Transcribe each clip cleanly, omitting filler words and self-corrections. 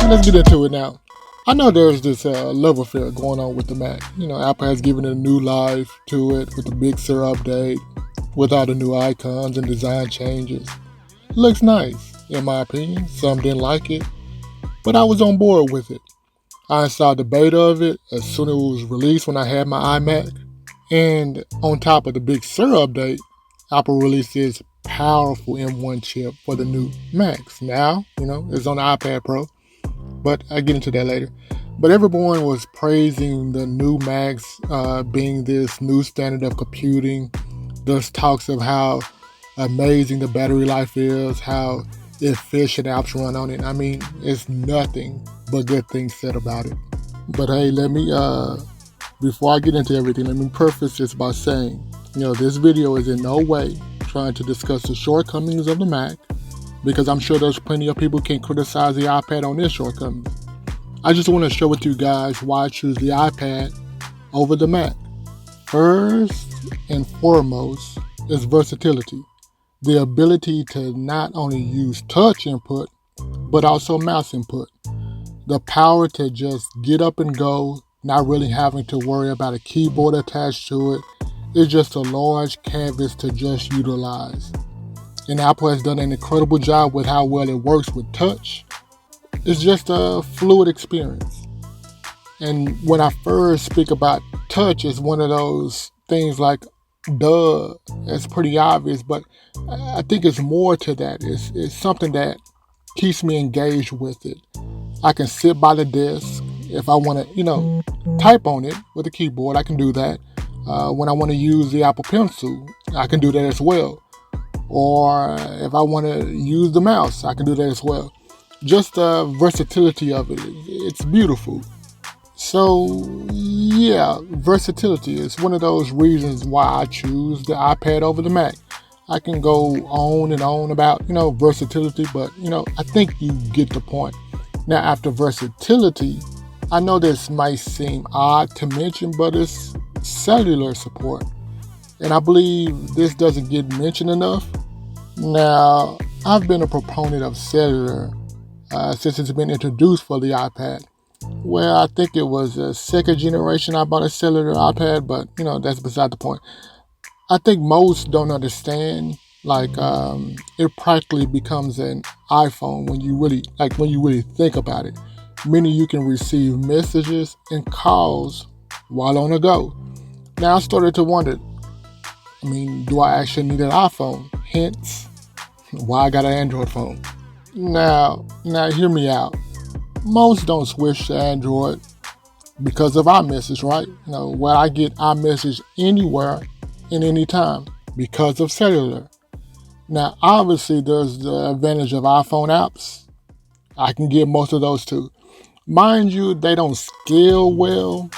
let's get into it now. I know there's this love affair going on with the Mac. Apple has given it a new life to it with the Big Sur update, with all the new icons and design changes. It looks nice, in my opinion. Some didn't like it, but I was on board with it. I installed the beta of it as soon as it was released when I had my iMac. And on top of the Big Sur update, Apple released this powerful M1 chip for the new Macs. Now, it's on the iPad Pro, but I'll get into that later. But everyone was praising the new Macs being this new standard of computing. There's talks of how amazing the battery life is, how efficient apps run on it. I mean, it's nothing but good things said about it. But hey, before I get into everything, let me preface this by saying, this video is in no way trying to discuss the shortcomings of the Mac, because I'm sure there's plenty of people who can criticize the iPad on its shortcomings. I just want to share with you guys why I choose the iPad over the Mac. First and foremost is versatility. The ability to not only use touch input, but also mouse input. The power to just get up and go, not really having to worry about a keyboard attached to it. It's just a large canvas to just utilize. And Apple has done an incredible job with how well it works with touch. It's just a fluid experience. And when I first speak about touch, it's one of those things like, duh, it's pretty obvious, but I think it's more to that. It's something that keeps me engaged with it. I can sit by the desk. If I want to, type on it with a keyboard, I can do that. When I want to use the Apple Pencil, I can do that as well. Or if I want to use the mouse, I can do that as well. Just the versatility of it, it's beautiful. So yeah, versatility is one of those reasons why I choose the iPad over the Mac. I can go on and on about, versatility, but, I think you get the point. Now, after versatility, I know this might seem odd to mention, but it's cellular support. And I believe this doesn't get mentioned enough. Now, I've been a proponent of cellular since it's been introduced for the iPad. Well, I think it was the second generation I bought a cellular iPad, but, that's beside the point. I think most don't understand, it practically becomes an iPhone when you really think about it. Meaning you can receive messages and calls while on the go. Now I started to wonder, do I actually need an iPhone? Hence, why I got an Android phone. Now hear me out. Most don't switch to Android because of iMessage, right? Where I get iMessage anywhere and anytime because of cellular. Now, obviously, there's the advantage of iPhone apps. I can get most of those too. Mind you, they don't scale well,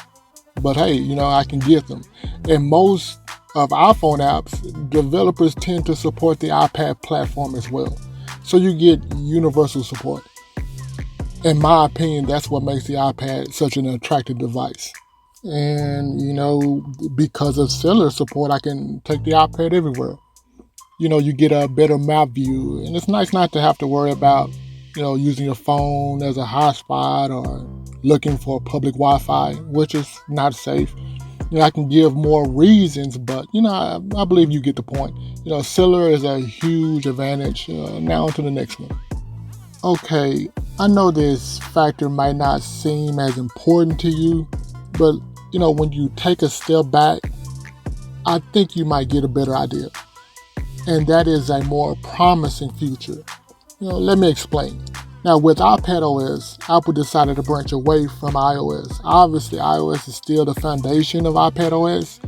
but hey, I can get them. And most of iPhone apps, developers tend to support the iPad platform as well. So you get universal support. In my opinion, that's what makes the iPad such an attractive device. And, because of cellular support, I can take the iPad everywhere. You get a better map view. And it's nice not to have to worry about, using your phone as a hotspot or looking for public Wi-Fi, which is not safe. I can give more reasons, but, I believe you get the point. Cellular is a huge advantage. Now on to the next one. Okay, I know this factor might not seem as important to you, but, when you take a step back, I think you might get a better idea. And that is a more promising future. Let me explain. Now, with iPad OS, Apple decided to branch away from iOS. Obviously, iOS is still the foundation of iPad OS,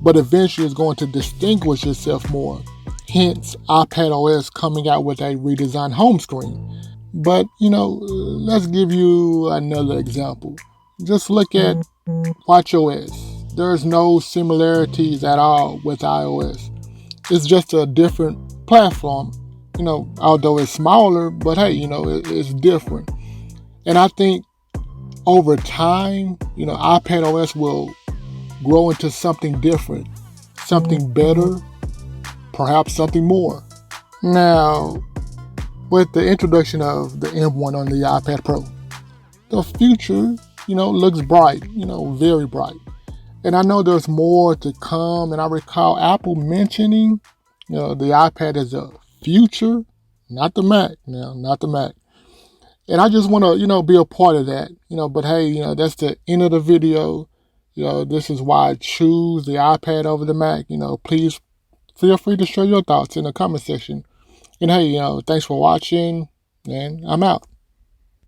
but eventually it's going to distinguish itself more. Hence, iPad OS coming out with a redesigned home screen. But, let's give you another example. Just look at watchOS. There's no similarities at all with iOS. It's just a different platform, although it's smaller, but hey, it's different. And I think over time, iPad OS will grow into something different, something better, perhaps something more. Now, with the introduction of the M1 on the iPad Pro, the future, looks bright, very bright. And I know there's more to come. And I recall Apple mentioning, the iPad as a future, not the Mac now, not the Mac. And I just want to, be a part of that, but hey, that's the end of the video. This is why I choose the iPad over the Mac. Please feel free to share your thoughts in the comment section. And hey, thanks for watching, and I'm out.